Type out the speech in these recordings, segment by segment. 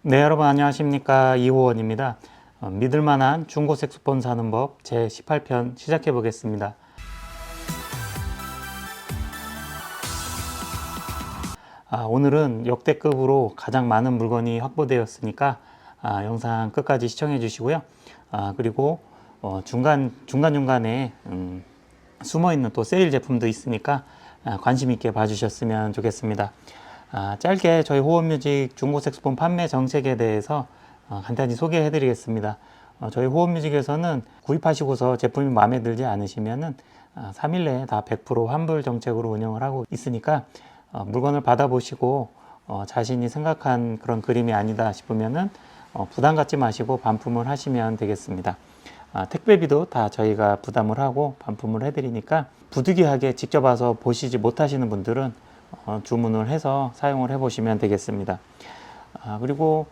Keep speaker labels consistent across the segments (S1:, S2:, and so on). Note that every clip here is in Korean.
S1: 네, 여러분 안녕하십니까. 이호원입니다. 믿을만한 중고 색소폰 사는 법 제18편 시작해 보겠습니다. 오늘은 역대급으로 가장 많은 물건이 확보되었으니까 영상 끝까지 시청해 주시고요. 그리고 중간중간에 숨어있는 또 세일 제품도 있으니까 관심 있게 봐주셨으면 좋겠습니다. 짧게 저희 호원뮤직 중고 색소폰 판매 정책에 대해서 간단히 소개해 드리겠습니다. 저희 호원뮤직에서는 구입하시고서 제품이 마음에 들지 않으시면은 3일 내에 다 100% 환불 정책으로 운영을 하고 있으니까 물건을 받아보시고 자신이 생각한 그런 그림이 아니다 싶으면은 부담 갖지 마시고 반품을 하시면 되겠습니다. 택배비도 다 저희가 부담을 하고 반품을 해드리니까 부득이하게 직접 와서 보시지 못하시는 분들은 주문을 해서 사용을 해 보시면 되겠습니다. 그리고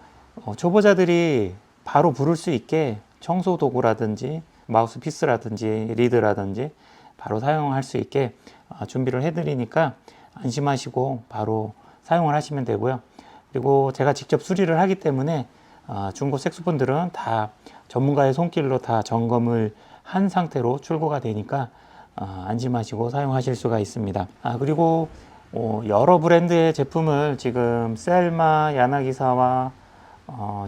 S1: 초보자들이 바로 부를 수 있게 청소 도구라든지 마우스피스라든지 리드라든지 바로 사용할 수 있게 준비를 해 드리니까 안심하시고 바로 사용을 하시면 되고요. 그리고 제가 직접 수리를 하기 때문에 중고 색소폰들은 다 전문가의 손길로 다 점검을 한 상태로 출고가 되니까 안심하시고 사용하실 수가 있습니다. 그리고 여러 브랜드의 제품을 지금 셀마, 야나기사와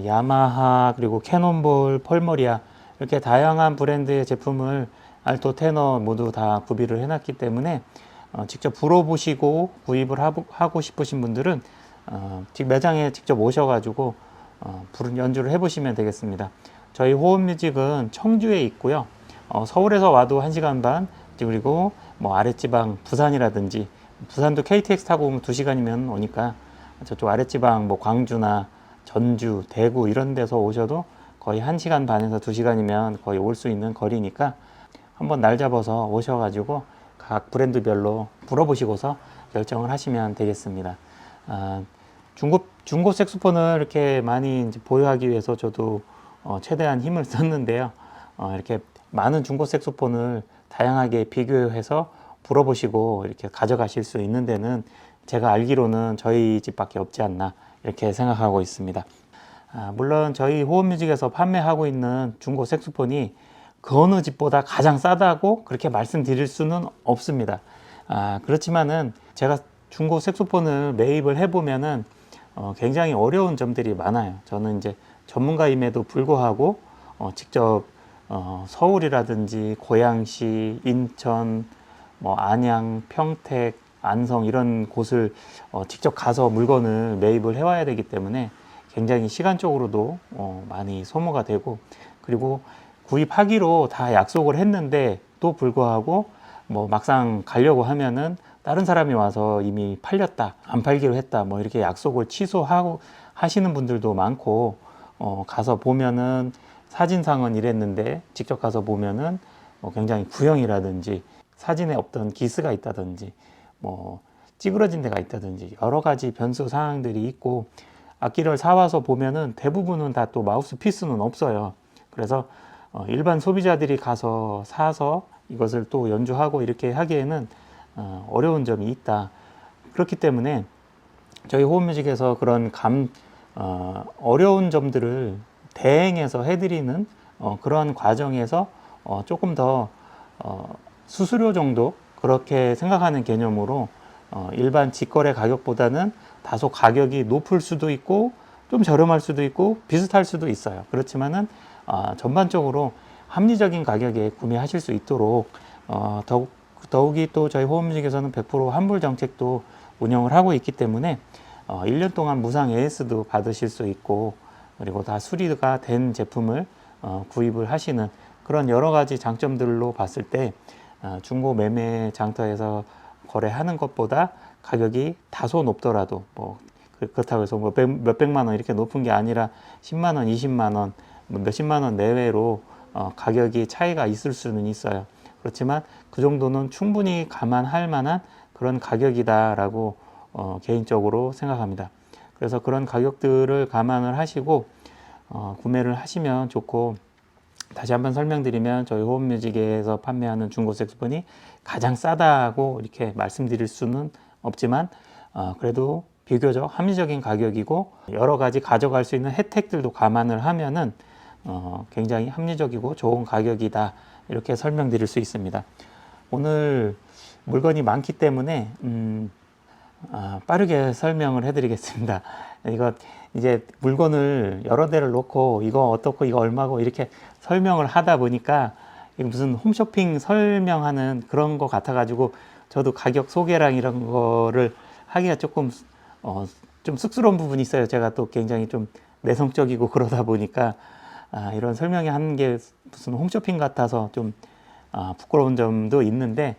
S1: 야마하, 그리고 캐논볼, 펄머리아 이렇게 다양한 브랜드의 제품을 알토, 테너 모두 다 구비를 해놨기 때문에 직접 불어보시고 구입을 하고 싶으신 분들은 매장에 직접 오셔가지고 연주를 해보시면 되겠습니다. 저희 호원뮤직은 청주에 있고요. 서울에서 와도 1시간 반, 그리고 뭐 아랫지방 부산이라든지 부산도 KTX 타고 오면 2시간이면 오니까 저쪽 아랫지방 뭐 광주나 전주, 대구 이런 데서 오셔도 거의 1시간 반에서 2시간이면 거의 올 수 있는 거리니까 한번 날 잡아서 오셔가지고 각 브랜드별로 물어보시고서 결정을 하시면 되겠습니다. 중고 색소폰을 이렇게 많이 이제 보유하기 위해서 저도 최대한 힘을 썼는데요. 이렇게 많은 중고 색소폰을 다양하게 비교해서 불어보시고 이렇게 가져가실 수 있는 데는 제가 알기로는 저희 집밖에 없지 않나 이렇게 생각하고 있습니다. 물론 저희 호원뮤직에서 판매하고 있는 중고 색소폰이 그 어느 집보다 가장 싸다고 그렇게 말씀드릴 수는 없습니다. 그렇지만은 제가 중고 색소폰을 매입을 해보면은 굉장히 어려운 점들이 많아요. 저는 이제 전문가임에도 불구하고 직접 서울이라든지 고양시, 인천, 뭐 안양, 평택, 안성 이런 곳을 직접 가서 물건을 매입을 해와야 되기 때문에 굉장히 시간적으로도 많이 소모가 되고, 그리고 구입하기로 다 약속을 했는데 또 불구하고 뭐 막상 가려고 하면은 다른 사람이 와서 이미 팔렸다, 안 팔기로 했다, 뭐 이렇게 약속을 취소하고 하시는 분들도 많고, 가서 보면은 사진상은 이랬는데 직접 가서 보면은 굉장히 구형이라든지 사진에 없던 기스가 있다든지 뭐 찌그러진 데가 있다든지 여러 가지 변수 사항들이 있고, 악기를 사와서 보면은 대부분은 다 또 마우스 피스는 없어요. 그래서 일반 소비자들이 가서 사서 이것을 또 연주하고 이렇게 하기에는 어려운 점이 있다. 그렇기 때문에 저희 호흡뮤직에서 그런 어려운 점들을 대행해서 해드리는 그런 과정에서 조금 더 수수료 정도 그렇게 생각하는 개념으로 일반 직거래 가격보다는 다소 가격이 높을 수도 있고 좀 저렴할 수도 있고 비슷할 수도 있어요. 그렇지만은 전반적으로 합리적인 가격에 구매하실 수 있도록 더욱이 또 저희 호흡뮤직에서는 100% 환불 정책도 운영을 하고 있기 때문에 1년 동안 무상 AS도 받으실 수 있고, 그리고 다 수리가 된 제품을 구입을 하시는 그런 여러 가지 장점들로 봤을 때 중고 매매 장터에서 거래하는 것보다 가격이 다소 높더라도 뭐 그렇다고 해서 뭐 몇백만 원 이렇게 높은 게 아니라 10만 원, 20만 원, 뭐 몇십만 원 내외로 가격이 차이가 있을 수는 있어요. 그렇지만 그 정도는 충분히 감안할 만한 그런 가격이다라고 개인적으로 생각합니다. 그래서 그런 가격들을 감안을 하시고 구매를 하시면 좋고, 다시 한번 설명드리면 저희 호흡뮤직에서 판매하는 중고 색소폰이 가장 싸다고 이렇게 말씀드릴 수는 없지만 그래도 비교적 합리적인 가격이고 여러 가지 가져갈 수 있는 혜택들도 감안을 하면은 굉장히 합리적이고 좋은 가격이다, 이렇게 설명드릴 수 있습니다. 오늘 물건이 많기 때문에 빠르게 설명을 해드리겠습니다. 이거 이제 물건을 여러 대를 놓고 이거 어떻고 이거 얼마고 이렇게 설명을 하다 보니까 이게 무슨 홈쇼핑 설명하는 그런 거 같아가지고 저도 가격 소개랑 이런 거를 하기가 조금 좀 쑥스러운 부분이 있어요. 제가 또 굉장히 좀 내성적이고 그러다 보니까 이런 설명이 하는 게 무슨 홈쇼핑 같아서 좀 부끄러운 점도 있는데,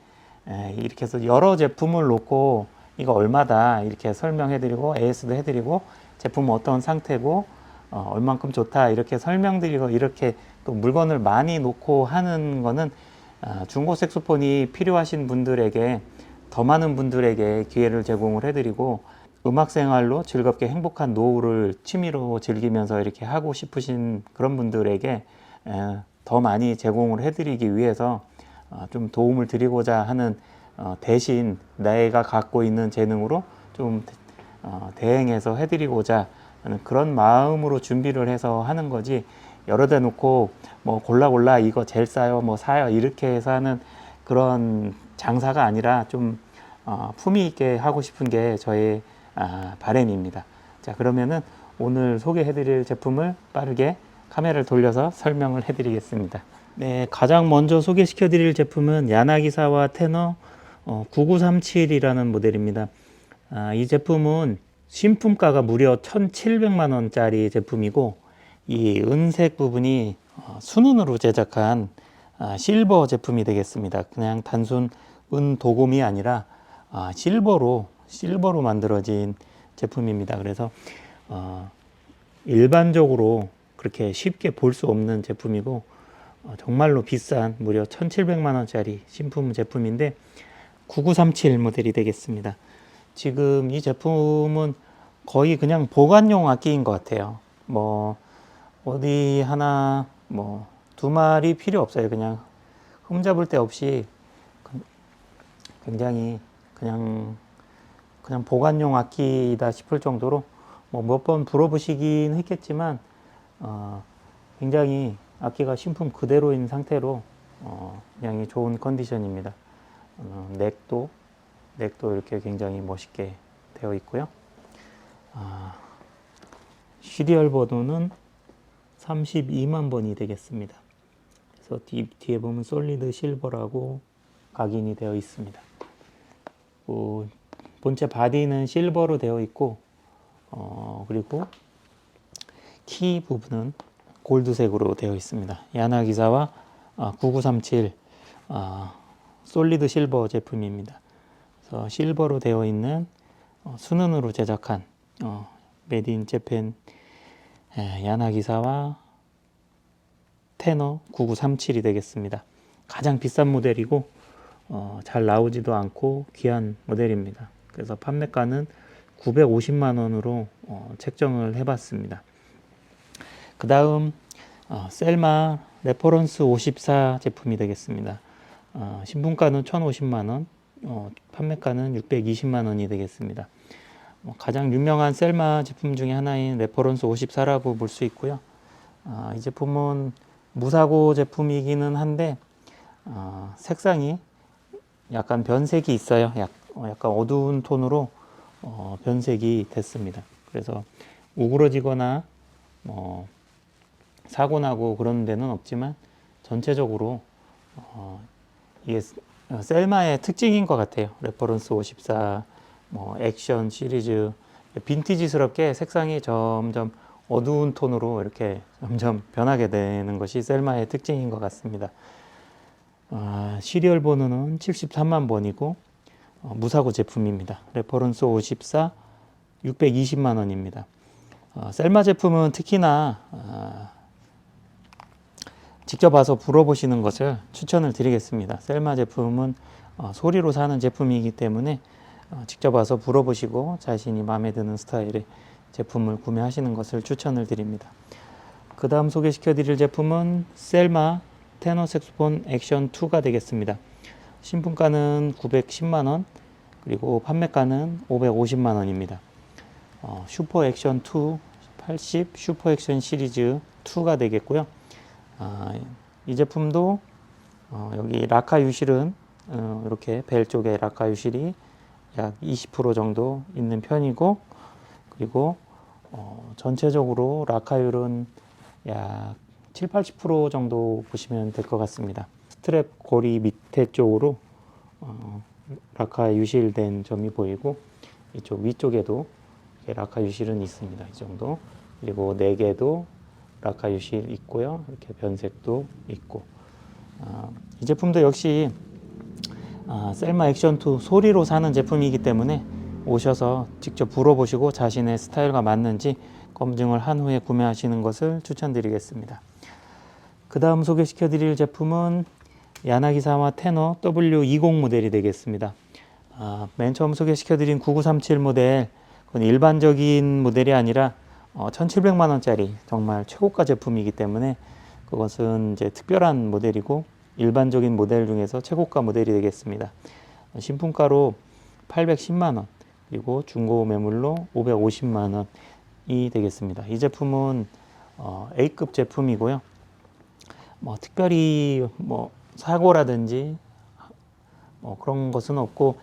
S1: 이렇게 해서 여러 제품을 놓고 이거 얼마다 이렇게 설명해드리고 AS도 해드리고 제품은 어떤 상태고 얼만큼 좋다 이렇게 설명드리고, 이렇게 또 물건을 많이 놓고 하는 거는 중고 색소폰이 필요하신 분들에게, 더 많은 분들에게 기회를 제공을 해드리고, 음악 생활로 즐겁게 행복한 노후를 취미로 즐기면서 이렇게 하고 싶으신 그런 분들에게 더 많이 제공을 해드리기 위해서 좀 도움을 드리고자 하는, 대신 내가 갖고 있는 재능으로 좀 대행해서 해드리고자 하는 그런 마음으로 준비를 해서 하는 거지, 여러 대 놓고 뭐 골라 이거 제일 싸요 뭐 사요 이렇게 해서 하는 그런 장사가 아니라 좀 품위 있게 하고 싶은 게 저의 바람입니다. 자, 그러면은 오늘 소개해드릴 제품을 빠르게 카메라를 돌려서 설명을 해드리겠습니다. 네, 가장 먼저 소개시켜드릴 제품은 야나기사와 테너 9937이라는 모델입니다. 이 제품은 신품가가 무려 1,700만 원짜리 제품이고, 이 은색 부분이 순은으로 제작한 실버 제품이 되겠습니다. 그냥 단순 은 도금이 아니라 실버로 만들어진 제품입니다. 그래서 일반적으로 그렇게 쉽게 볼 수 없는 제품이고, 정말로 비싼 무려 1,700만 원짜리 신품 제품인데 9937 모델이 되겠습니다. 지금 이 제품은 거의 그냥 보관용 악기인 것 같아요. 뭐 어디 하나 뭐 두 마리 필요 없어요. 그냥 흠잡을 데 없이 굉장히 그냥 보관용 악기이다 싶을 정도로 뭐 몇 번 불어보시긴 했겠지만 굉장히 악기가 신품 그대로인 상태로 굉장히 좋은 컨디션입니다. 넥도 이렇게 굉장히 멋있게 되어 있고요. 시리얼 번호는 32만 번이 되겠습니다. 그래서 뒤에 보면 솔리드 실버라고 각인이 되어 있습니다. 본체 바디는 실버로 되어 있고, 그리고 키 부분은 골드색으로 되어 있습니다. 야나기사와 9937 솔리드 실버 제품입니다. 그래서 실버로 되어 있는 순은으로 제작한 메드 인 재팬 야나기사와 테너 9937이 되겠습니다. 가장 비싼 모델이고 잘 나오지도 않고 귀한 모델입니다. 그래서 판매가는 950만 원으로 책정을 해봤습니다. 그 다음 셀마 레퍼런스 54 제품이 되겠습니다. 신품가는 1,050만 원, 판매가는 620만 원이 되겠습니다. 가장 유명한 셀마 제품 중에 하나인 레퍼런스 54라고 볼 수 있고요. 이 제품은 무사고 제품이기는 한데 색상이 약간 변색이 있어요. 약간 어두운 톤으로 변색이 됐습니다. 그래서 우그러지거나 사고 나고 그런 데는 없지만 전체적으로 이게 셀마의 특징인 것 같아요. 레퍼런스 54, 액션 시리즈 빈티지스럽게 색상이 점점 어두운 톤으로 이렇게 점점 변하게 되는 것이 셀마의 특징인 것 같습니다. 시리얼 번호는 73만 번이고 무사고 제품입니다. 레퍼런스 54 620만 원입니다. 셀마 제품은 특히나 직접 와서 불어보시는 것을 추천을 드리겠습니다. 셀마 제품은 소리로 사는 제품이기 때문에 직접 와서 불어보시고 자신이 마음에 드는 스타일의 제품을 구매하시는 것을 추천을 드립니다. 그 다음 소개시켜 드릴 제품은 셀마 테너 색소폰 액션 2가 되겠습니다. 신품가는 910만 원, 그리고 판매가는 550만 원입니다. 슈퍼 액션 2 80 슈퍼 액션 시리즈 2가 되겠고요. 이 제품도 여기 라카 유실은 이렇게 벨 쪽에 라카 유실이 약 20% 정도 있는 편이고, 그리고 전체적으로 라카율은 약 7, 80% 정도 보시면 될 것 같습니다. 스트랩 고리 밑에 쪽으로 라카 유실된 점이 보이고, 이쪽 위쪽에도 라카 유실은 있습니다. 이 정도. 그리고 4개도 라카 유실 있고요. 이렇게 변색도 있고. 이 제품도 역시 셀마 액션2 소리로 사는 제품이기 때문에 오셔서 직접 불어보시고 자신의 스타일과 맞는지 검증을 한 후에 구매하시는 것을 추천드리겠습니다. 그 다음 소개시켜 드릴 제품은 야나기사와 테너 W20 모델이 되겠습니다. 맨 처음 소개시켜 드린 9937 모델, 그건 일반적인 모델이 아니라 1700만 원짜리 정말 최고가 제품이기 때문에 그것은 이제 특별한 모델이고 일반적인 모델 중에서 최고가 모델이 되겠습니다. 신품가로 810만 원, 그리고 중고 매물로 550만 원이 되겠습니다. 이 제품은 A급 제품이고요. 특별히 사고라든지 그런 것은 없고,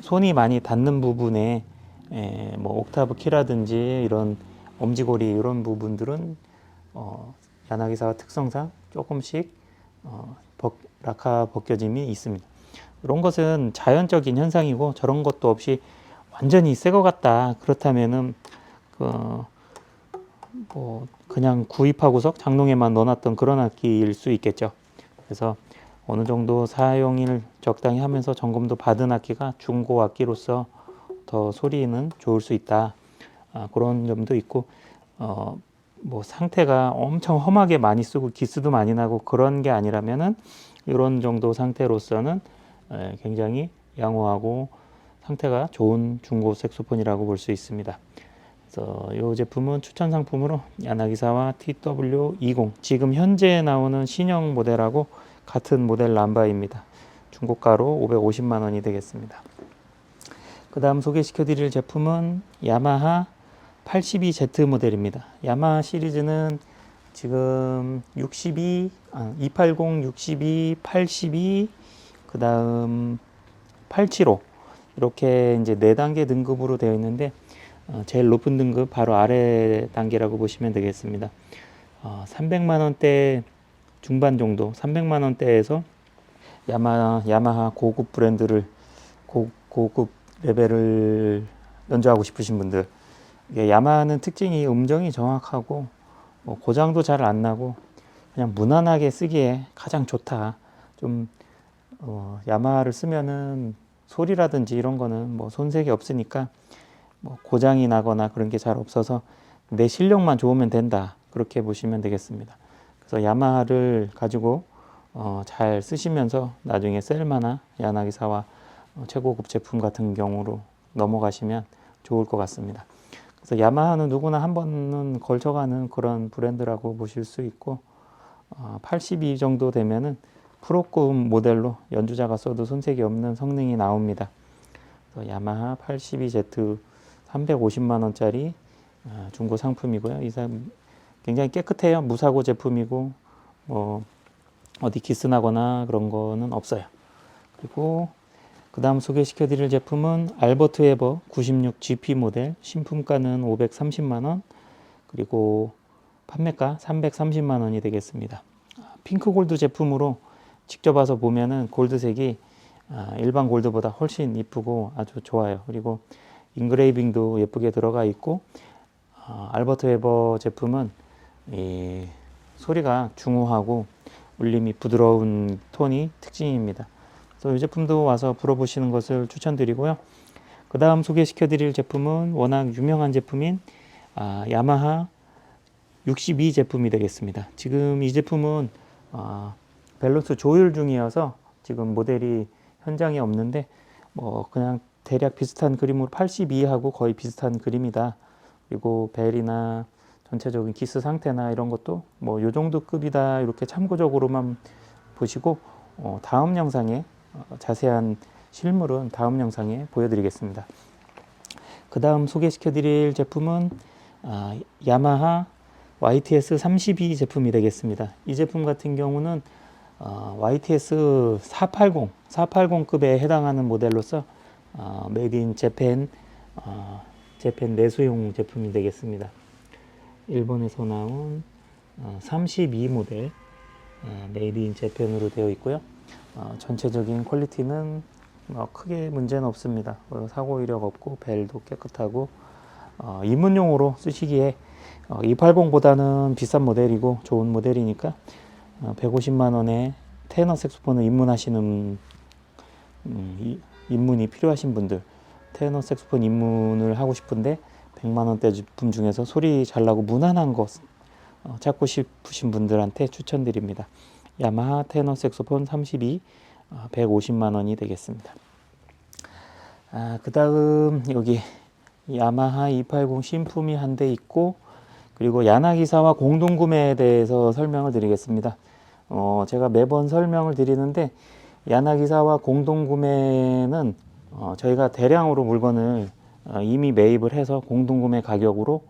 S1: 손이 많이 닿는 부분에 옥타브 키라든지 이런 엄지고리 이런 부분들은 야나기사 특성상 조금씩 라카 벗겨짐이 있습니다. 이런 것은 자연적인 현상이고, 저런 것도 없이 완전히 새 것 같다 그렇다면은 그냥 구입하고서 장롱에만 넣어놨던 그런 악기일 수 있겠죠. 그래서 어느 정도 사용을 적당히 하면서 점검도 받은 악기가 중고 악기로서 더 소리는 좋을 수 있다. 그런 점도 있고, 상태가 엄청 험하게 많이 쓰고 기스도 많이 나고 그런 게 아니라면은 이런 정도 상태로서는 굉장히 양호하고 상태가 좋은 중고 색소폰이라고 볼 수 있습니다. 그래서 이 제품은 추천 상품으로 야나기사와 TW20, 지금 현재 나오는 신형 모델하고 같은 모델 람바입니다. 중고가로 550만 원이 되겠습니다. 그 다음 소개시켜 드릴 제품은 야마하 82Z 모델입니다. 야마하 시리즈는 지금 280, 62, 82, 그 다음 875 이렇게 이제 4단계 등급으로 되어 있는데, 제일 높은 등급 바로 아래 단계라고 보시면 되겠습니다. 300만 원대 중반 정도, 300만 원대에서 야마하 고급 브랜드를 고급 레벨을 연주하고 싶으신 분들, 야마하는 특징이 음정이 정확하고 고장도 잘 안 나고 그냥 무난하게 쓰기에 가장 좋다. 좀 야마하를 쓰면은 소리라든지 이런 거는 손색이 없으니까 고장이 나거나 그런 게 잘 없어서 내 실력만 좋으면 된다, 그렇게 보시면 되겠습니다. 그래서 야마하를 가지고 잘 쓰시면서 나중에 셀마나 야나기사와 최고급 제품 같은 경우로 넘어가시면 좋을 것 같습니다. 그래서 야마하는 누구나 한 번은 걸쳐가는 그런 브랜드라고 보실 수 있고, 82 정도 되면은 프로급 모델로 연주자가 써도 손색이 없는 성능이 나옵니다. 그래서 야마하 82Z 350만 원짜리 중고 상품이고요. 굉장히 깨끗해요. 무사고 제품이고 어디 기스나거나 그런 거는 없어요. 그리고 그 다음 소개시켜 드릴 제품은 알버트 웨버 96 GP 모델, 신품가는 530만 원, 그리고 판매가 330만 원이 되겠습니다. 핑크 골드 제품으로 직접 와서 보면은 골드색이 일반 골드보다 훨씬 이쁘고 아주 좋아요. 그리고 인그레이빙도 예쁘게 들어가 있고, 알버트 웨버 제품은 이 소리가 중후하고 울림이 부드러운 톤이 특징입니다. 그래서 이 제품도 와서 불어보시는 것을 추천드리고요. 그 다음 소개시켜 드릴 제품은 워낙 유명한 제품인 야마하 62 제품이 되겠습니다. 지금 이 제품은 밸런스 조율 중이어서 지금 모델이 현장에 없는데 그냥 대략 비슷한 그림으로 82하고 거의 비슷한 그림이다. 그리고 벨이나 전체적인 기스 상태나 이런 것도 요 정도 급이다, 이렇게 참고적으로만 보시고 다음 영상에 자세한 실물은 다음 영상에 보여드리겠습니다. 그 다음 소개시켜 드릴 제품은 야마하 YTS 32 제품이 되겠습니다. 이 제품 같은 경우는 YTS 480급에 해당하는 모델로서 메이드 인 재팬 재팬 내수용 제품이 되겠습니다. 일본에서 나온 32 모델 메이드 인 재팬으로 되어 있고요. 전체적인 퀄리티는 크게 문제는 없습니다. 사고 이력 없고 벨도 깨끗하고 입문용으로 쓰시기에 280보다는 비싼 모델이고 좋은 모델이니까 150만 원에 테너 색소폰을 입문하시는 입문이 필요하신 분들, 테너 색소폰 입문을 하고 싶은데 100만 원대 제품 중에서 소리 잘 나고 무난한 거 찾고 싶으신 분들한테 추천드립니다. 야마하 테너 색소폰 32 150만 원이 되겠습니다. 그 다음 여기 야마하 280 신품이 한 대 있고, 그리고 야나기사와 공동구매에 대해서 설명을 드리겠습니다. 제가 매번 설명을 드리는데 야나기사와 공동구매는 저희가 대량으로 물건을 이미 매입을 해서 공동구매 가격으로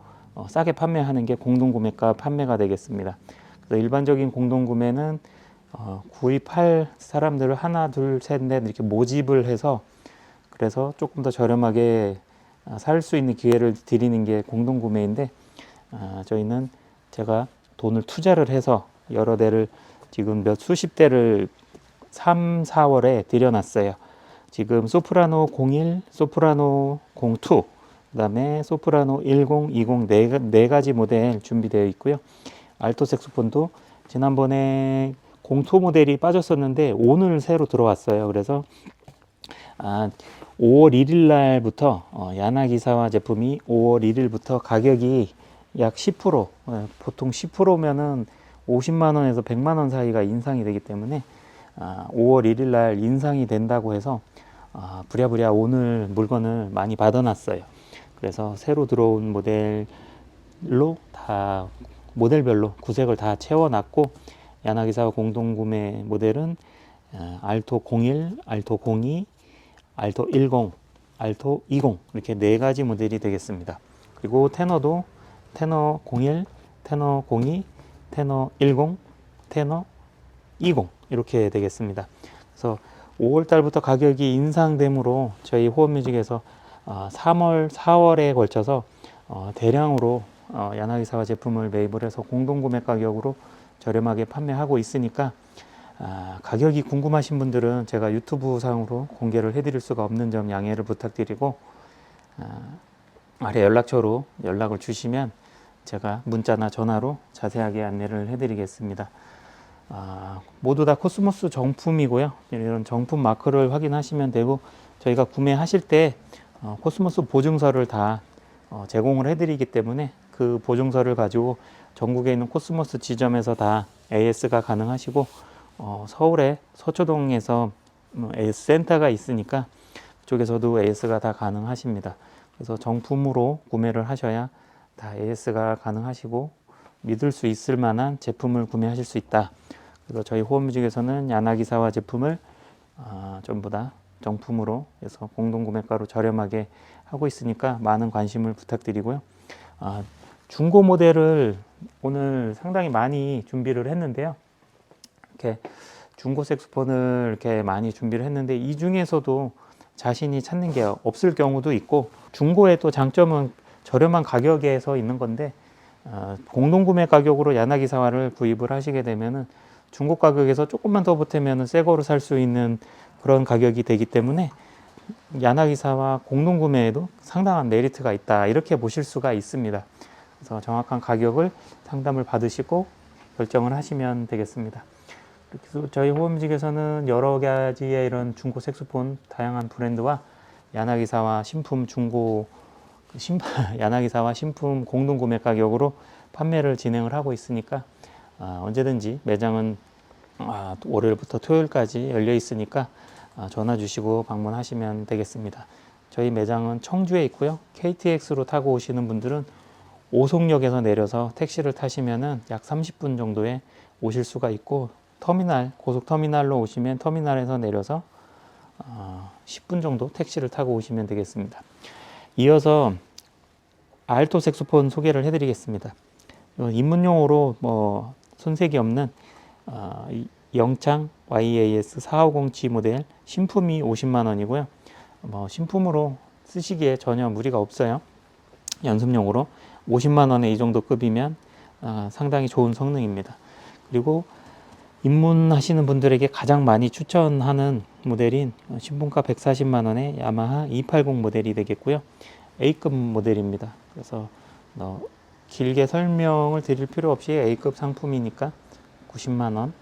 S1: 싸게 판매하는 게 공동구매가 판매가 되겠습니다. 그래서 일반적인 공동구매는 구입할 사람들을 하나, 둘, 셋, 넷 이렇게 모집을 해서 그래서 조금 더 저렴하게 살 수 있는 기회를 드리는 게 공동구매인데, 저희는 제가 돈을 투자를 해서 여러 대를 지금 수십 대를 3, 4월에 들여놨어요. 지금 소프라노 01, 소프라노 02, 그 다음에 소프라노 10, 20 네 가지 모델 준비되어 있고요. 알토 색소폰도 지난번에 공토 모델이 빠졌었는데 오늘 새로 들어왔어요. 그래서 5월 1일 날부터 야나기사와 제품이 5월 1일부터 가격이 약 10%, 보통 10%면은 50만 원에서 100만 원 사이가 인상이 되기 때문에 5월 1일 날 인상이 된다고 해서 부랴부랴 오늘 물건을 많이 받아놨어요. 그래서 새로 들어온 모델로 다 모델별로 구색을 다 채워놨고, 야나기사와 공동구매 모델은 알토 01, 알토 02, 알토 10, 알토 20 이렇게 네 가지 모델이 되겠습니다. 그리고 테너도 테너 01, 테너 02, 테너 10, 테너 20 이렇게 되겠습니다. 그래서 5월 달부터 가격이 인상되므로 저희 호흡뮤직에서 3월, 4월에 걸쳐서 대량으로 야나기사와 제품을 매입을 해서 공동구매 가격으로 저렴하게 판매하고 있으니까 가격이 궁금하신 분들은 제가 유튜브 상으로 공개를 해드릴 수가 없는 점 양해를 부탁드리고, 아래 연락처로 연락을 주시면 제가 문자나 전화로 자세하게 안내를 해드리겠습니다. 모두 다 코스모스 정품이고요. 이런 정품 마크를 확인하시면 되고, 저희가 구매하실 때 코스모스 보증서를 다 제공을 해드리기 때문에 그 보증서를 가지고 전국에 있는 코스모스 지점에서 다 AS가 가능하시고, 서울에 서초동에서 AS 센터가 있으니까 그쪽에서도 AS가 다 가능하십니다. 그래서 정품으로 구매를 하셔야 다 AS가 가능하시고 믿을 수 있을 만한 제품을 구매하실 수 있다. 그래서 저희 호흡뮤직에서는 야나기사와 제품을 전부 다 정품으로 해서 공동구매가로 저렴하게 하고 있으니까 많은 관심을 부탁드리고요. 중고 모델을 오늘 상당히 많이 준비를 했는데요. 이렇게 중고 색소폰을 이렇게 많이 준비를 했는데 이 중에서도 자신이 찾는 게 없을 경우도 있고, 중고의 또 장점은 저렴한 가격에서 있는 건데 공동구매 가격으로 야나기사와를 구입을 하시게 되면은 중고 가격에서 조금만 더 보태면은 새 거로 살 수 있는 그런 가격이 되기 때문에 야나기사와 공동구매에도 상당한 메리트가 있다, 이렇게 보실 수가 있습니다. 그래서 정확한 가격을 상담을 받으시고 결정을 하시면 되겠습니다. 그래서 저희 호흡뮤직에서는 여러 가지의 이런 중고 색소폰 다양한 브랜드와 야나기사와 신품 중고 야나기사와 신품 공동구매 가격으로 판매를 진행을 하고 있으니까 언제든지 매장은 월요일부터 토요일까지 열려 있으니까 전화 주시고 방문하시면 되겠습니다. 저희 매장은 청주에 있고요. KTX로 타고 오시는 분들은 오송역에서 내려서 택시를 타시면은 약 30분 정도에 오실 수가 있고, 고속터미널로 오시면 터미널에서 내려서 10분 정도 택시를 타고 오시면 되겠습니다. 이어서 알토 색소폰 소개를 해드리겠습니다. 입문용으로 뭐 손색이 없는 영창 YAS 450G 모델 신품이 50만 원이고요. 뭐 신품으로 쓰시기에 전혀 무리가 없어요. 연습용으로 50만 원에 이 정도 급이면 상당히 좋은 성능입니다. 그리고 입문하시는 분들에게 가장 많이 추천하는 모델인 신품가 140만 원의 야마하 280 모델이 되겠고요. A급 모델입니다. 그래서 길게 설명을 드릴 필요 없이 A급 상품이니까 90만 원,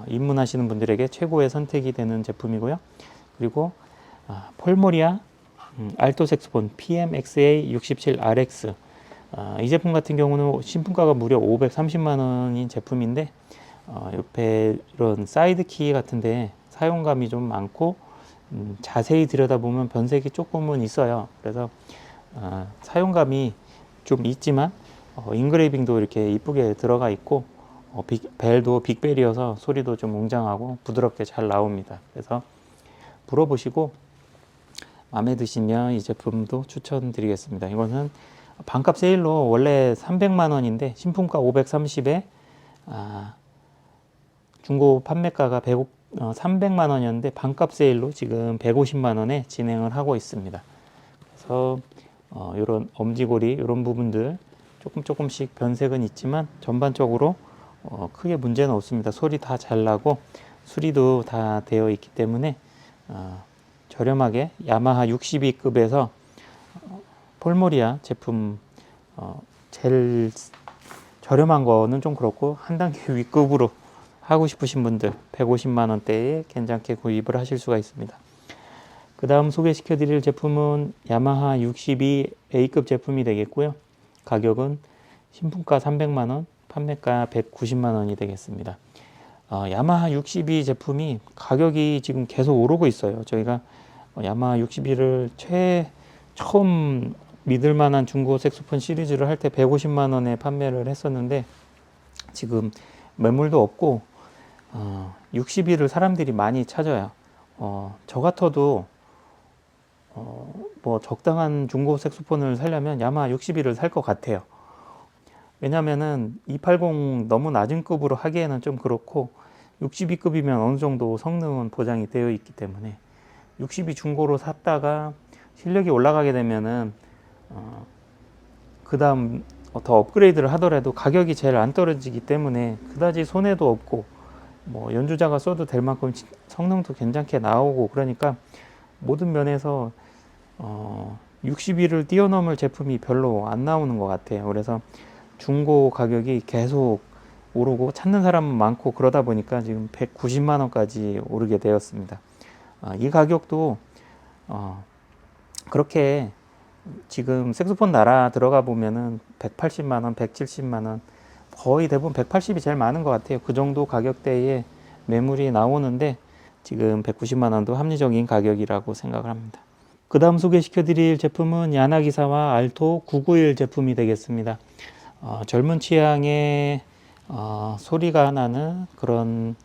S1: 입문하시는 분들에게 최고의 선택이 되는 제품이고요. 그리고 폴모리아 알토 색소폰 PMXA67RX, 이 제품 같은 경우는 신품가가 무려 530만 원인 제품인데 옆에 이런 사이드 키 같은데 사용감이 좀 많고 자세히 들여다보면 변색이 조금은 있어요. 그래서 사용감이 좀 있지만 인그레이빙도 이렇게 이쁘게 들어가 있고 벨도 빅벨이어서 소리도 좀 웅장하고 부드럽게 잘 나옵니다. 그래서 불어보시고 마음에 드시면 이 제품도 추천드리겠습니다. 이거는 반값 세일로 원래 300만 원인데 신품가 530에 중고 판매가가 300만 원이었는데 반값 세일로 지금 150만 원에 진행을 하고 있습니다. 그래서 이런 엄지고리 이런 부분들 조금씩 변색은 있지만 전반적으로 크게 문제는 없습니다. 소리 다 잘 나고 수리도 다 되어 있기 때문에 저렴하게 야마하 62급에서 폴모리아 제품 제일 저렴한 거는 좀 그렇고 한 단계 위급으로 하고 싶으신 분들 150만 원대에 괜찮게 구입을 하실 수가 있습니다. 그 다음 소개시켜 드릴 제품은 야마하 62 A급 제품이 되겠고요. 가격은 신품가 300만 원, 판매가 190만 원이 되겠습니다. 야마하 62 제품이 가격이 지금 계속 오르고 있어요. 저희가 야마하 62를 처음 믿을 만한 중고 색소폰 시리즈를 할 때 150만 원에 판매를 했었는데 지금 매물도 없고 62를 사람들이 많이 찾아요. 저 같아도 뭐 적당한 중고 색소폰을 사려면 야마하 62를 살 것 같아요. 왜냐면은 280 너무 낮은 급으로 하기에는 좀 그렇고 62급이면 어느 정도 성능은 보장이 되어 있기 때문에 62 중고로 샀다가 실력이 올라가게 되면은 그 다음 더 업그레이드를 하더라도 가격이 제일 안 떨어지기 때문에 그다지 손해도 없고 뭐 연주자가 써도 될 만큼 성능도 괜찮게 나오고 그러니까 모든 면에서 62를 뛰어넘을 제품이 별로 안 나오는 것 같아요. 그래서 중고 가격이 계속 오르고 찾는 사람은 많고 그러다 보니까 지금 190만 원까지 오르게 되었습니다. 이 가격도 그렇게 지금 색소폰 나라 들어가 보면은 180만 원, 170만 원, 거의 대부분 180이 제일 많은 것 같아요. 그 정도 가격대에 매물이 나오는데 지금 190만 원도 합리적인 가격이라고 생각을 합니다. 그 다음 소개시켜 드릴 제품은 야나기사와 알토 991 제품이 되겠습니다. 젊은 취향의 소리가 나는 그런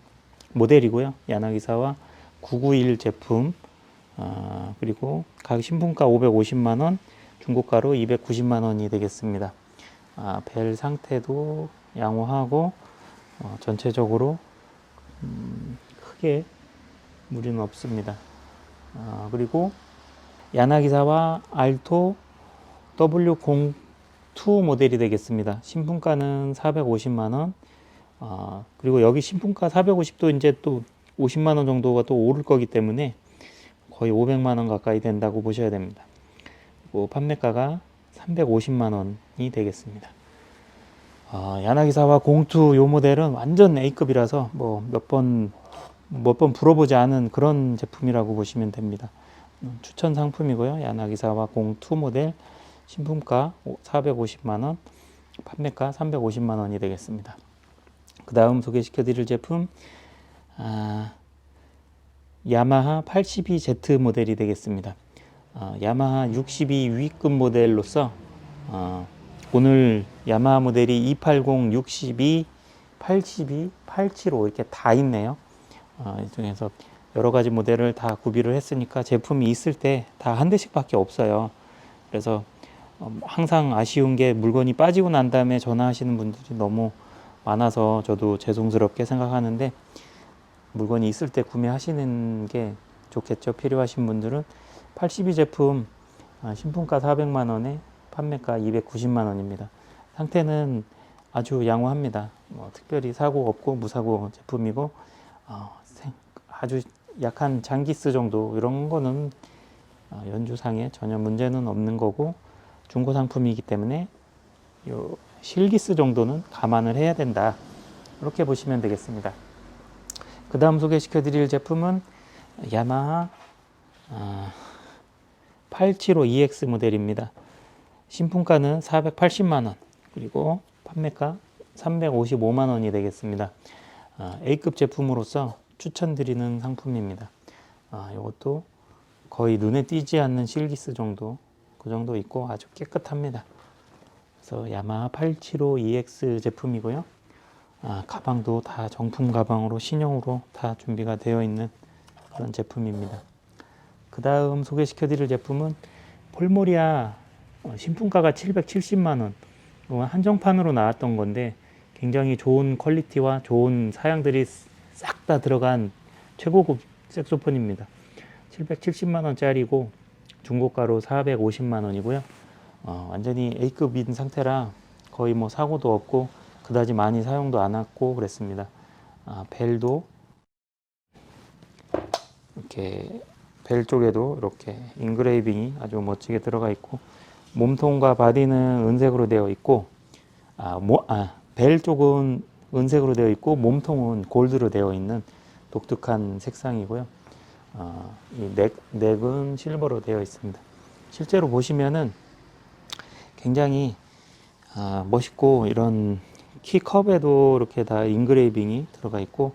S1: 모델이고요. 야나기사와 991 제품, 그리고 가격 신품가 550만 원, 중고가로 290만 원이 되겠습니다. 벨 상태도 양호하고 전체적으로 크게 무리는 없습니다. 그리고 야나기사와 알토 W02 모델이 되겠습니다. 신품가는 450만 원. 그리고 여기 신품가 450도 이제 또 50만 원 정도가 또 오를 거기 때문에 거의 500만 원 가까이 된다고 보셔야 됩니다. 그리고 판매가가 350만 원이 되겠습니다. 야나기사와 02 요 모델은 완전 A급이라서 뭐 몇 번 불어보지 않은 그런 제품이라고 보시면 됩니다. 추천 상품이고요. 야나기사와 02 모델 신품가 450만 원, 판매가 350만 원이 되겠습니다. 그 다음 소개시켜 드릴 제품 야마하 82Z 모델이 되겠습니다. 야마하 62 위급 모델로서 오늘 야마하 모델이 280, 62, 82, 875 이렇게 다 있네요. 이 중에서 여러 가지 모델을 다 구비를 했으니까 제품이 있을 때 다 한 대씩밖에 없어요. 그래서 항상 아쉬운 게 물건이 빠지고 난 다음에 전화하시는 분들이 너무 많아서 저도 죄송스럽게 생각하는데, 물건이 있을 때 구매하시는 게 좋겠죠. 필요하신 분들은 82 제품 신품가 400만 원에 판매가 290만 원입니다. 상태는 아주 양호합니다. 특별히 사고 없고 무사고 제품이고, 아주 약한 장기스 정도 이런 거는 연주상에 전혀 문제는 없는 거고, 중고 상품이기 때문에 요 실기스 정도는 감안을 해야 된다, 이렇게 보시면 되겠습니다. 그 다음 소개시켜 드릴 제품은 야마하 875EX 모델입니다. 신품가는 480만원, 그리고 판매가 355만원이 되겠습니다. A급 제품으로서 추천드리는 상품입니다. 이것도 거의 눈에 띄지 않는 실기스 정도, 그 정도 있고 아주 깨끗합니다. 그래서 야마하 875EX 제품이고요. 가방도 다 정품 가방으로 신형으로 다 준비가 되어 있는 그런 제품입니다. 그 다음 소개시켜 드릴 제품은 폴모리아, 신품가가 770만원, 한정판으로 나왔던 건데 굉장히 좋은 퀄리티와 좋은 사양들이 싹 다 들어간 최고급 색소폰입니다. 770만원짜리고 중고가로 450만원이고요. 완전히 A급인 상태라 거의 뭐 사고도 없고 그다지 많이 사용도 안 했고 그랬습니다. 벨도 이렇게, 벨 쪽에도 이렇게 인그레이빙이 아주 멋지게 들어가 있고, 몸통과 바디는 은색으로 되어 있고, 벨 쪽은 은색으로 되어 있고 몸통은 골드로 되어 있는 독특한 색상이고요. 이 넥은 실버로 되어 있습니다. 실제로 보시면은 굉장히 멋있고, 이런 키컵에도 이렇게 다 인그레이빙이 들어가 있고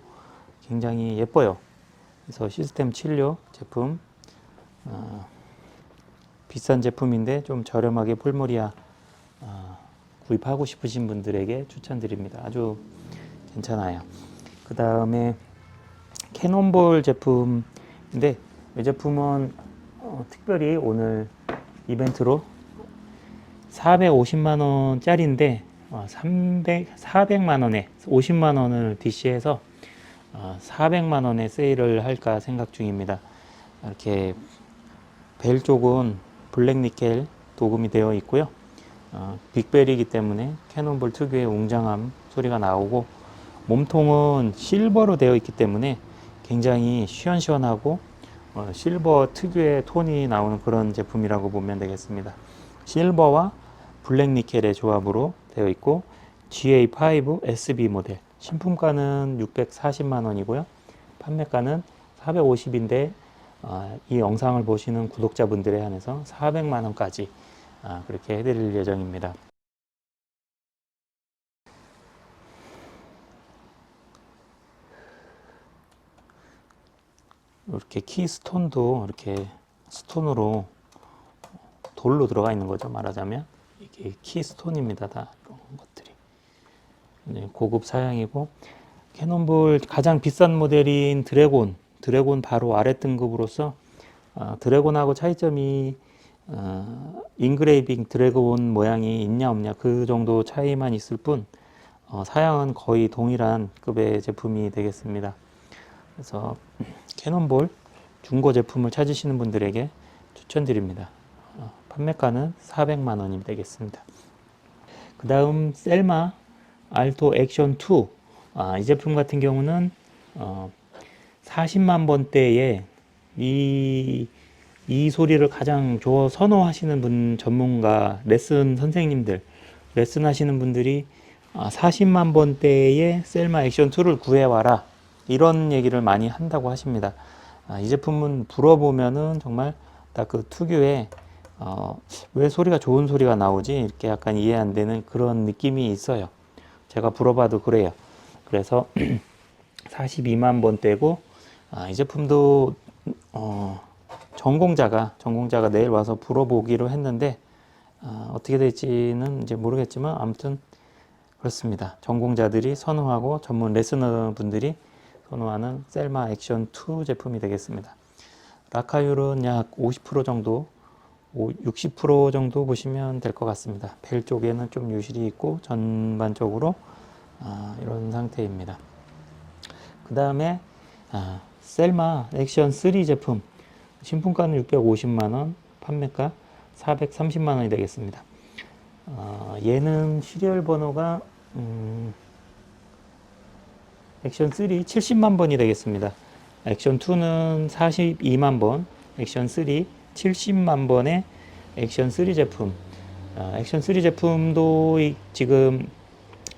S1: 굉장히 예뻐요. 그래서 시스템 7료 제품, 비싼 제품인데 좀 저렴하게 폴모리아 구입하고 싶으신 분들에게 추천드립니다. 아주 괜찮아요. 그 다음에 캐논볼 제품인데, 이 제품은 특별히 오늘 이벤트로 450만원짜리인데 400만원에 50만원을 DC해서 400만원에 세일을 할까 생각 중입니다. 이렇게 벨 쪽은 블랙 니켈 도금이 되어 있고요. 빅벨이기 때문에 캐논볼 특유의 웅장함 소리가 나오고, 몸통은 실버로 되어 있기 때문에 굉장히 시원시원하고 실버 특유의 톤이 나오는 그런 제품이라고 보면 되겠습니다. 실버와 블랙 니켈의 조합으로 되어 있고, GA5 SB 모델, 신품가는 640만원이고요. 판매가는 450인데 이 영상을 보시는 구독자분들에 한해서 400만원까지 그렇게 해드릴 예정입니다. 이렇게 키스톤도 이렇게 스톤으로, 돌로 들어가 있는 거죠, 말하자면. 이게 키스톤입니다. 다 이런 것들이 고급 사양이고, 캐논볼 가장 비싼 모델인 드래곤 바로 아래 등급으로서 드래곤하고 차이점이 인그레이빙 드래곤 모양이 있냐 없냐 그 정도 차이만 있을 뿐, 사양은 거의 동일한 급의 제품이 되겠습니다. 그래서 캐논볼 중고 제품을 찾으시는 분들에게 추천드립니다. 판매가는 400만원이 되겠습니다. 그 다음 셀마 알토 액션 2, 이 제품 같은 경우는 40만 번대에 이 소리를 가장 선호하시는 분, 전문가, 레슨 선생님들, 레슨 하시는 분들이 40만 번대의 셀마 액션 2를 구해와라, 이런 얘기를 많이 한다고 하십니다. 이 제품은 불어보면은 정말 딱 그 특유의 왜 소리가 좋은 소리가 나오지, 이렇게 약간 이해 안 되는 그런 느낌이 있어요. 제가 불어봐도 그래요. 그래서 42만 번대고, 이 제품도 전공자가 내일 와서 불어보기로 했는데 어떻게 될지는 이제 모르겠지만 아무튼 그렇습니다. 전공자들이 선호하고 전문 레스너 분들이 선호하는 셀마 액션 2 제품이 되겠습니다. 라카율은 약 50% 정도 60% 정도 보시면 될 것 같습니다. 벨 쪽에는 좀 유실이 있고 전반적으로 이런 상태입니다. 그 다음에 셀마 액션 3 제품 신품가는 650만원, 판매가 430만원이 되겠습니다. 얘는 시리얼 번호가 액션 3 70만 번이 되겠습니다. 액션 2는 42만 번, 액션 3 70만 번의 액션 3 제품. 액션 3 제품도 지금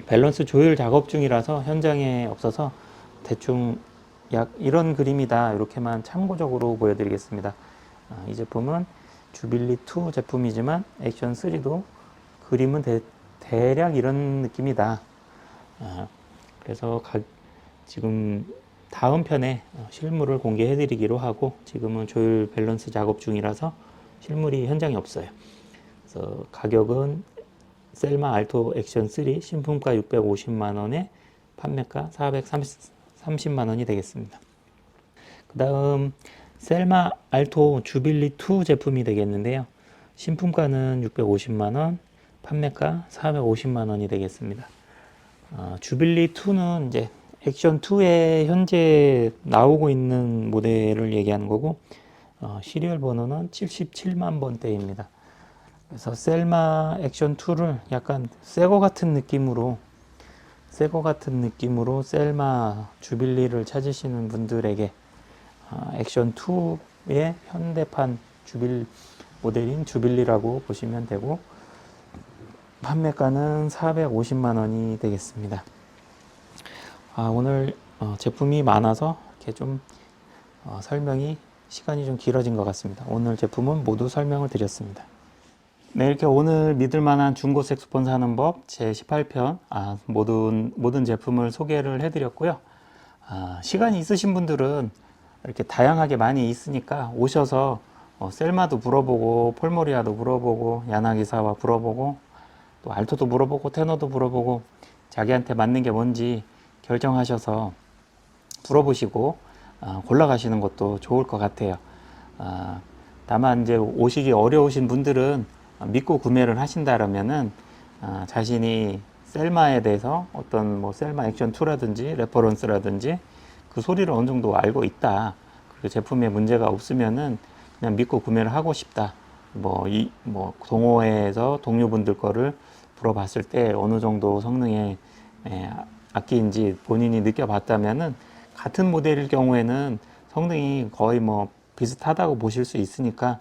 S1: 밸런스 조율 작업 중이라서 현장에 없어서 대충 약 이런 그림이다 이렇게만 참고적으로 보여드리겠습니다. 이 제품은 주빌리 2 제품이지만 액션 3도 그림은 대략 이런 느낌이다. 그래서 지금 다음 편에 실물을 공개해 드리기로 하고 지금은 조율 밸런스 작업 중이라서 실물이 현장에 없어요. 그래서 가격은 셀마 알토 액션 3 신품가 650만원에 판매가 430만원이 되겠습니다. 그 다음 셀마 알토 주빌리 2 제품이 되겠는데요. 신품가는 650만원, 판매가 450만원이 되겠습니다. 주빌리 2는 이제 액션 2에 현재 나오고 있는 모델을 얘기하는 거고 시리얼 번호는 77만 번대입니다. 그래서 셀마 액션 2를 약간 새거 같은 느낌으로 셀마 주빌리를 찾으시는 분들에게 액션 2의 현대판 모델인 주빌리라고 보시면 되고 판매가는 450만 원이 되겠습니다. 오늘 제품이 많아서 이렇게 좀 설명이 시간이 좀 길어진 것 같습니다. 오늘 제품은 모두 설명을 드렸습니다. 네, 이렇게 오늘 믿을만한 중고 색소폰 사는 법 제18편 모든 제품을 소개를 해드렸고요. 시간이 있으신 분들은 이렇게 다양하게 많이 있으니까 오셔서 셀마도 물어보고 폴모리아도 물어보고 야나기사와 물어보고 또 알토도 물어보고 테너도 물어보고 자기한테 맞는 게 뭔지 결정하셔서 물어보시고 골라가시는 것도 좋을 것 같아요. 다만 이제 오시기 어려우신 분들은 믿고 구매를 하신다라면은 자신이 셀마에 대해서 어떤 뭐 셀마 액션 2라든지 레퍼런스라든지 그 소리를 어느 정도 알고 있다. 그리고 제품에 문제가 없으면은 그냥 믿고 구매를 하고 싶다. 뭐 동호회에서 동료분들 거를 물어봤을 때 어느 정도 성능의 악기인지 본인이 느껴봤다면은 같은 모델일 경우에는 성능이 거의 뭐 비슷하다고 보실 수 있으니까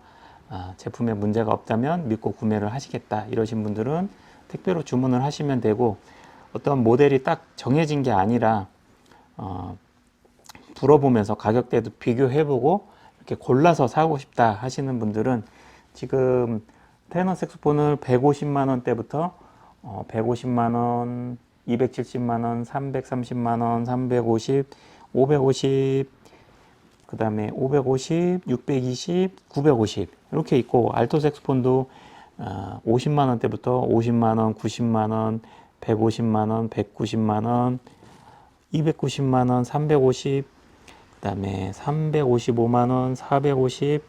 S1: 제품에 문제가 없다면 믿고 구매를 하시겠다 이러신 분들은 택배로 주문을 하시면 되고 어떤 모델이 딱 정해진 게 아니라 물어보면서 가격대도 비교해보고 이렇게 골라서 사고 싶다 하시는 분들은 지금 테너 색소폰을 150만 원대부터 150만 원, 270만 원, 330만 원, 350, 550, 그 다음에 550, 620, 950 이렇게 있고 알토 색소폰도 50만 원대부터 50만 원, 90만 원, 150만 원, 190만 원, 290만 원, 350, 그 다음에 355만 원, 450,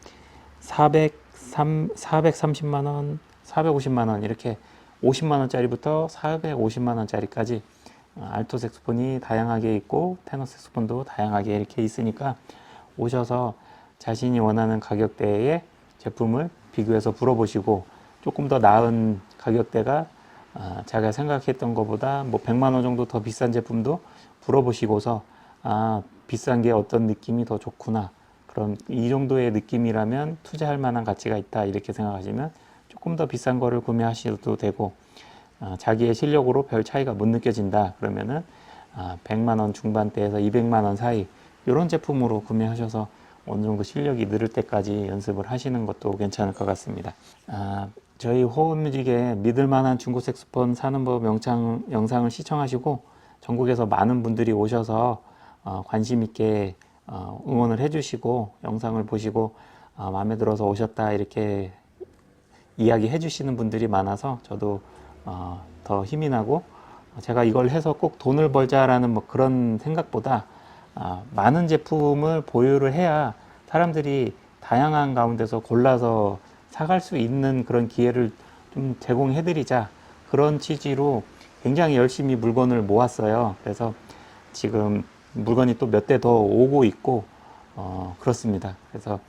S1: 430만 원, 450만 원 이렇게 50만 원짜리부터 450만 원짜리까지 알토 색소폰이 다양하게 있고 테너 색소폰도 다양하게 이렇게 있으니까 오셔서 자신이 원하는 가격대의 제품을 비교해서 물어보시고 조금 더 나은 가격대가 자기가 생각했던 것보다 뭐 100만 원 정도 더 비싼 제품도 물어보시고서 비싼 게 어떤 느낌이 더 좋구나 그럼 이 정도의 느낌이라면 투자할 만한 가치가 있다 이렇게 생각하시면 조금 더 비싼 거를 구매하셔도 되고 자기의 실력으로 별 차이가 못 느껴진다 그러면은 100만 원 중반대에서 200만 원 사이 이런 제품으로 구매하셔서 어느 정도 실력이 늘을 때까지 연습을 하시는 것도 괜찮을 것 같습니다. 저희 호흡뮤직의 믿을만한 중고 색소폰 사는 법 영상을 시청하시고 전국에서 많은 분들이 오셔서 관심 있게 응원을 해주시고 영상을 보시고 마음에 들어서 오셨다 이렇게 이야기해 주시는 분들이 많아서 저도 더 힘이 나고 제가 이걸 해서 꼭 돈을 벌자라는 뭐 그런 생각보다 많은 제품을 보유를 해야 사람들이 다양한 가운데서 골라서 사갈 수 있는 그런 기회를 좀 제공해드리자, 그런 취지로 굉장히 열심히 물건을 모았어요. 그래서 지금 물건이 또 몇 대 더 오고 있고 그렇습니다. 그래서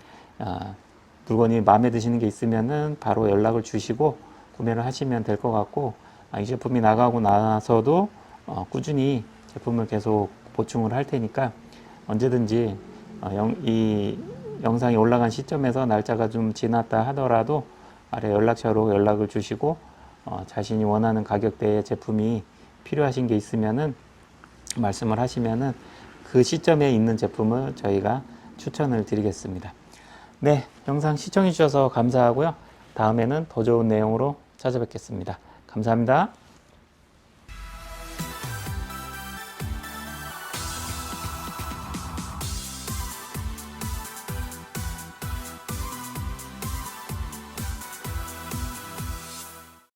S1: 물건이 마음에 드시는 게 있으면은 바로 연락을 주시고 구매를 하시면 될 것 같고, 이 제품이 나가고 나서도 꾸준히 제품을 계속 보충을 할 테니까 언제든지 이 영상이 올라간 시점에서 날짜가 좀 지났다 하더라도 아래 연락처로 연락을 주시고 자신이 원하는 가격대의 제품이 필요하신 게 있으면은 말씀을 하시면은 그 시점에 있는 제품을 저희가 추천을 드리겠습니다. 네, 영상 시청해 주셔서 감사하고요. 다음에는 더 좋은 내용으로 찾아뵙겠습니다. 감사합니다.